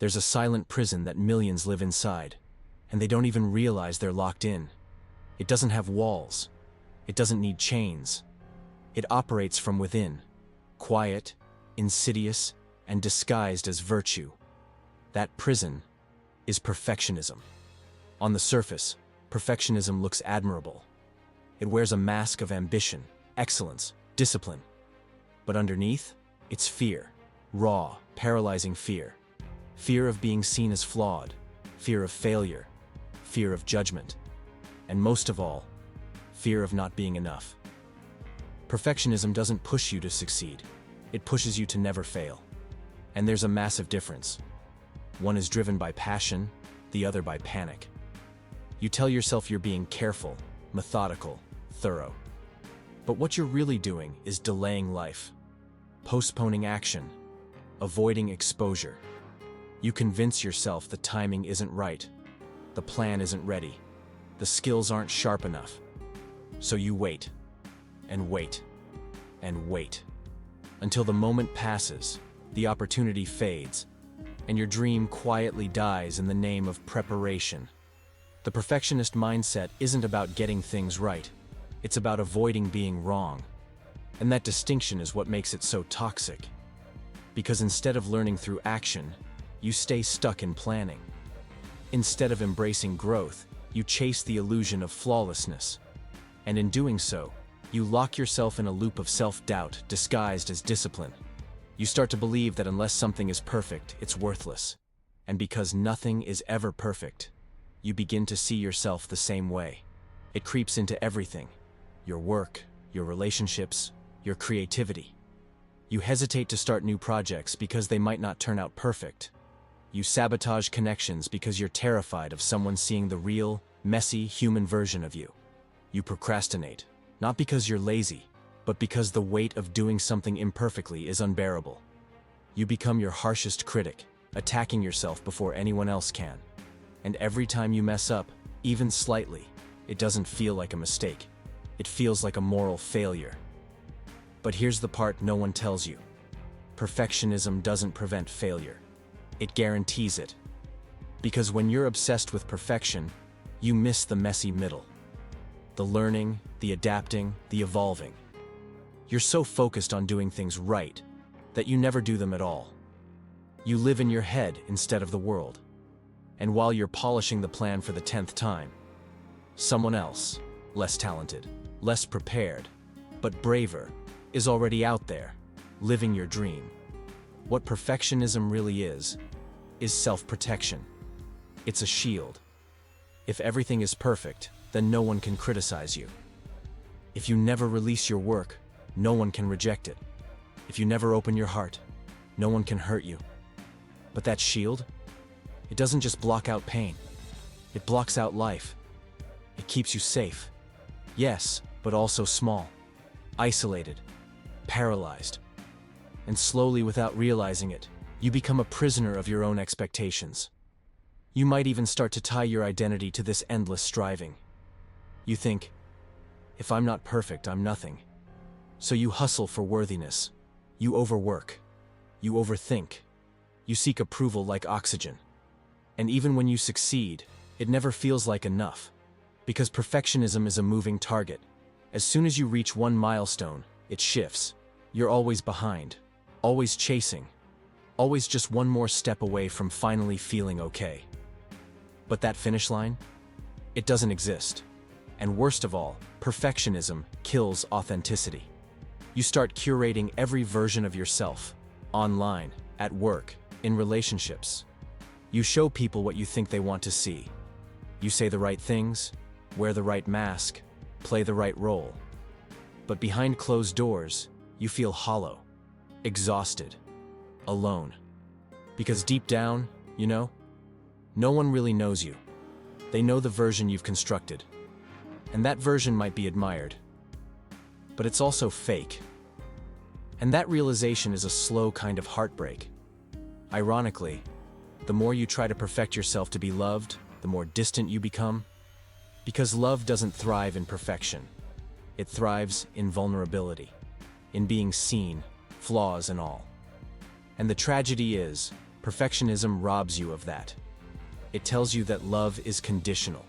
There's a silent prison that millions live inside, and they don't even realize they're locked in. It doesn't have walls. It doesn't need chains. It operates from within, quiet, insidious, and disguised as virtue. That prison is perfectionism. On the surface, perfectionism looks admirable. It wears a mask of ambition, excellence, discipline. But underneath, it's fear, raw, paralyzing fear. Fear of being seen as flawed, fear of failure, fear of judgment, and most of all, fear of not being enough. Perfectionism doesn't push you to succeed. It pushes you to never fail. And there's a massive difference. One is driven by passion, the other by panic. You tell yourself you're being careful, methodical, thorough. But what you're really doing is delaying life, postponing action, avoiding exposure. You convince yourself the timing isn't right, the plan isn't ready, the skills aren't sharp enough. So you wait, and wait, and wait, until the moment passes, the opportunity fades, and your dream quietly dies in the name of preparation. The perfectionist mindset isn't about getting things right, it's about avoiding being wrong. And that distinction is what makes it so toxic. Because instead of learning through action, you stay stuck in planning. Instead of embracing growth, you chase the illusion of flawlessness. And in doing so, you lock yourself in a loop of self-doubt disguised as discipline. You start to believe that unless something is perfect, it's worthless. And because nothing is ever perfect, you begin to see yourself the same way. It creeps into everything: your work, your relationships, your creativity. You hesitate to start new projects because they might not turn out perfect. You sabotage connections because you're terrified of someone seeing the real, messy, human version of you. You procrastinate, not because you're lazy, but because the weight of doing something imperfectly is unbearable. You become your harshest critic, attacking yourself before anyone else can. And every time you mess up, even slightly, it doesn't feel like a mistake. It feels like a moral failure. But here's the part no one tells you. Perfectionism doesn't prevent failure. It guarantees it. Because when you're obsessed with perfection, you miss the messy middle. The learning, the adapting, the evolving. You're so focused on doing things right that you never do them at all. You live in your head instead of the world. And while you're polishing the plan for the 10th time, someone else, less talented, less prepared, but braver, is already out there, living your dream. What perfectionism really is self-protection. It's a shield. If everything is perfect, then no one can criticize you. If you never release your work, no one can reject it. If you never open your heart, no one can hurt you. But that shield, it doesn't just block out pain. It blocks out life. It keeps you safe. Yes, but also small, isolated, paralyzed. And slowly, without realizing it, you become a prisoner of your own expectations. You might even start to tie your identity to this endless striving. You think, if I'm not perfect, I'm nothing. So you hustle for worthiness. You overwork. You overthink. You seek approval like oxygen. And even when you succeed, it never feels like enough. Because perfectionism is a moving target. As soon as you reach one milestone, it shifts. You're always behind, always chasing, always just one more step away from finally feeling okay. But that finish line? It doesn't exist. And worst of all, perfectionism kills authenticity. You start curating every version of yourself, online, at work, in relationships. You show people what you think they want to see. You say the right things, wear the right mask, play the right role. But behind closed doors, you feel hollow, exhausted, alone. Because deep down, no one really knows you. They know the version you've constructed. And that version might be admired. But it's also fake. And that realization is a slow kind of heartbreak. Ironically, the more you try to perfect yourself to be loved, the more distant you become. Because love doesn't thrive in perfection. It thrives in vulnerability, in being seen, flaws and all. And the tragedy is, Perfectionism robs you of that. It tells you that love is conditional,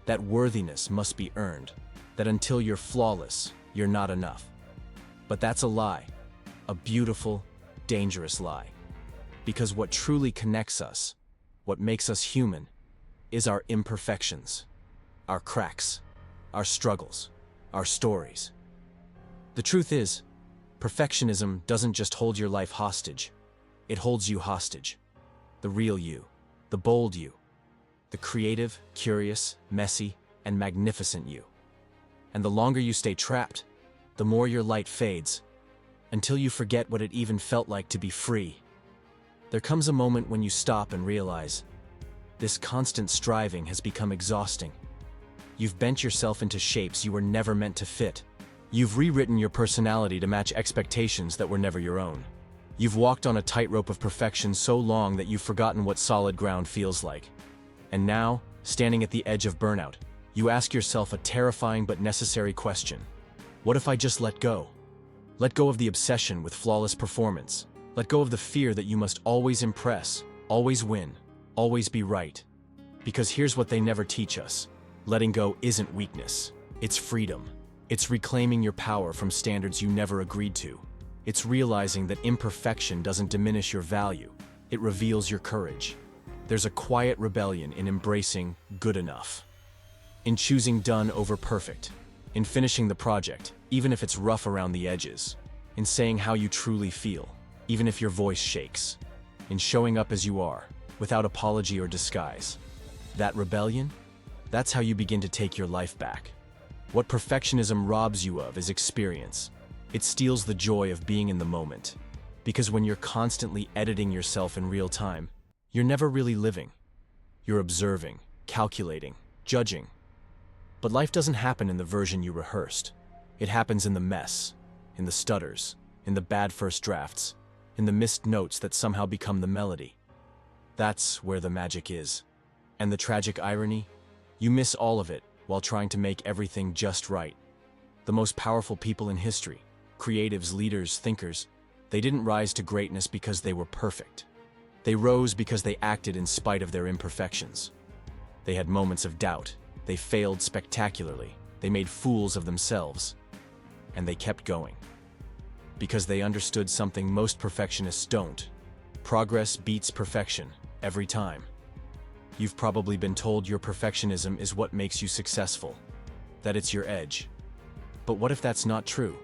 that worthiness must be earned, that until you're flawless, you're not enough. But that's a lie, a beautiful, dangerous lie. Because what truly connects us, what makes us human, is our imperfections, our cracks, our struggles, our stories. The truth is, perfectionism doesn't just hold your life hostage, it holds you hostage. The real you, the bold you, the creative, curious, messy, and magnificent you. And the longer you stay trapped, the more your light fades, until you forget what it even felt like to be free. There comes a moment when you stop and realize, this constant striving has become exhausting. You've bent yourself into shapes you were never meant to fit. You've rewritten your personality to match expectations that were never your own. You've walked on a tightrope of perfection so long that you've forgotten what solid ground feels like. And now, standing at the edge of burnout, you ask yourself a terrifying but necessary question. What if I just let go? Let go of the obsession with flawless performance. Let go of the fear that you must always impress, always win, always be right. Because here's what they never teach us. Letting go isn't weakness. It's freedom. It's reclaiming your power from standards you never agreed to. It's realizing that imperfection doesn't diminish your value. It reveals your courage. There's a quiet rebellion in embracing good enough, in choosing done over perfect, in finishing the project, even if it's rough around the edges, in saying how you truly feel, even if your voice shakes, in showing up as you are, without apology or disguise. That rebellion? That's how you begin to take your life back. What perfectionism robs you of is experience. It steals the joy of being in the moment. Because when you're constantly editing yourself in real time, you're never really living. You're observing, calculating, judging. But life doesn't happen in the version you rehearsed. It happens in the mess, in the stutters, in the bad first drafts, in the missed notes that somehow become the melody. That's where the magic is. And the tragic irony? You miss all of it while trying to make everything just right. The most powerful people in history, creatives, leaders, thinkers, they didn't rise to greatness because they were perfect. They rose because they acted in spite of their imperfections. They had moments of doubt. They failed spectacularly. They made fools of themselves. And they kept going. Because they understood something most perfectionists don't. Progress beats perfection every time. You've probably been told your perfectionism is what makes you successful, that it's your edge. But what if that's not true?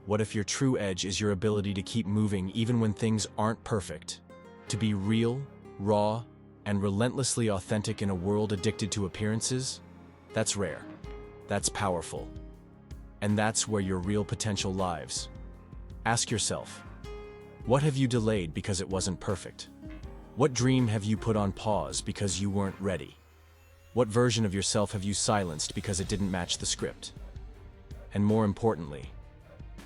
What if your true edge is your ability to keep moving even when things aren't perfect? To be real, raw, and relentlessly authentic in a world addicted to appearances? That's rare. That's powerful. And that's where your real potential lies. Ask yourself, what have you delayed because it wasn't perfect? What dream have you put on pause because you weren't ready? What version of yourself have you silenced because it didn't match the script? And more importantly,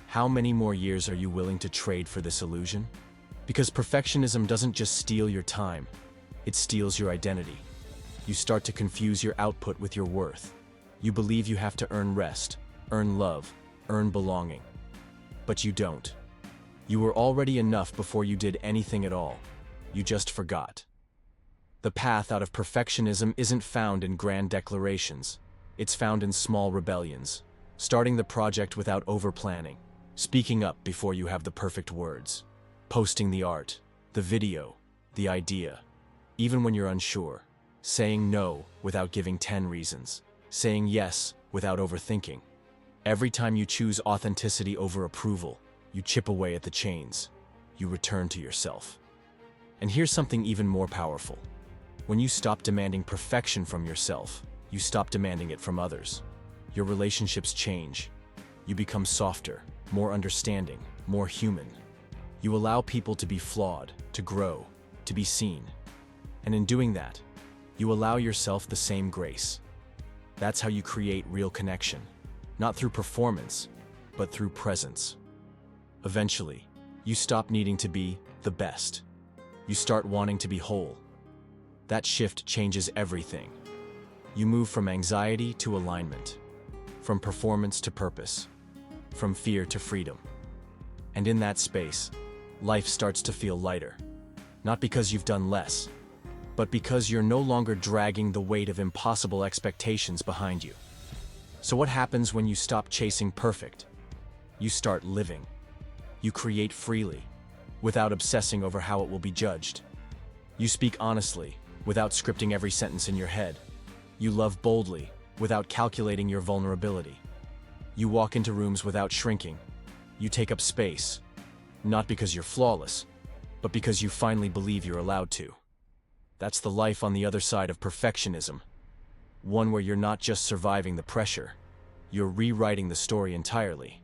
how many more years are you willing to trade for this illusion? Because perfectionism doesn't just steal your time, it steals your identity. You start to confuse your output with your worth. You believe you have to earn rest, earn love, earn belonging. But you don't. You were already enough before you did anything at all. You just forgot. The path out of perfectionism isn't found in grand declarations. It's found in small rebellions. Starting the project without over-planning. Speaking up before you have the perfect words. Posting the art, the video, the idea. Even when you're unsure. Saying no without giving 10 reasons. Saying yes without overthinking. Every time you choose authenticity over approval, you chip away at the chains. You return to yourself. And here's something even more powerful. When you stop demanding perfection from yourself, you stop demanding it from others. Your relationships change. You become softer, more understanding, more human. You allow people to be flawed, to grow, to be seen. And in doing that, you allow yourself the same grace. That's how you create real connection. Not through performance, but through presence. Eventually, you stop needing to be the best. You start wanting to be whole. That shift changes everything. You move from anxiety to alignment, from performance to purpose, from fear to freedom. And in that space, life starts to feel lighter. Not because you've done less, but because you're no longer dragging the weight of impossible expectations behind you. So what happens when you stop chasing perfect? You start living. You create freely, without obsessing over how it will be judged. You speak honestly, without scripting every sentence in your head. You love boldly, without calculating your vulnerability. You walk into rooms without shrinking. You take up space, not because you're flawless, but because you finally believe you're allowed to. That's the life on the other side of perfectionism. One where you're not just surviving the pressure, you're rewriting the story entirely.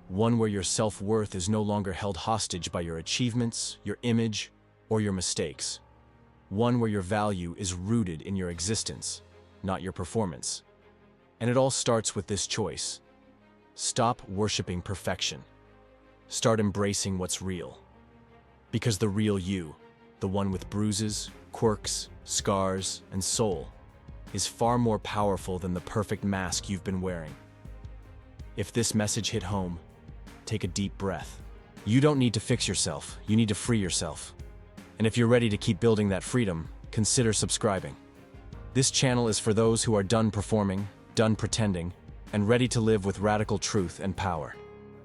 One where your self-worth is no longer held hostage by your achievements, your image, or your mistakes. One where your value is rooted in your existence, not your performance. And it all starts with this choice. Stop worshiping perfection. Start embracing what's real. Because the real you, the one with bruises, quirks, scars, and soul, is far more powerful than the perfect mask you've been wearing. If this message hit home, take a deep breath. You don't need to fix yourself, you need to free yourself. And if you're ready to keep building that freedom, consider subscribing. This channel is for those who are done performing, done pretending, and ready to live with radical truth and power.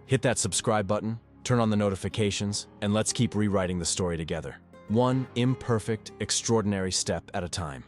Hit that subscribe button, turn on the notifications, and let's keep rewriting the story together. One imperfect, extraordinary step at a time.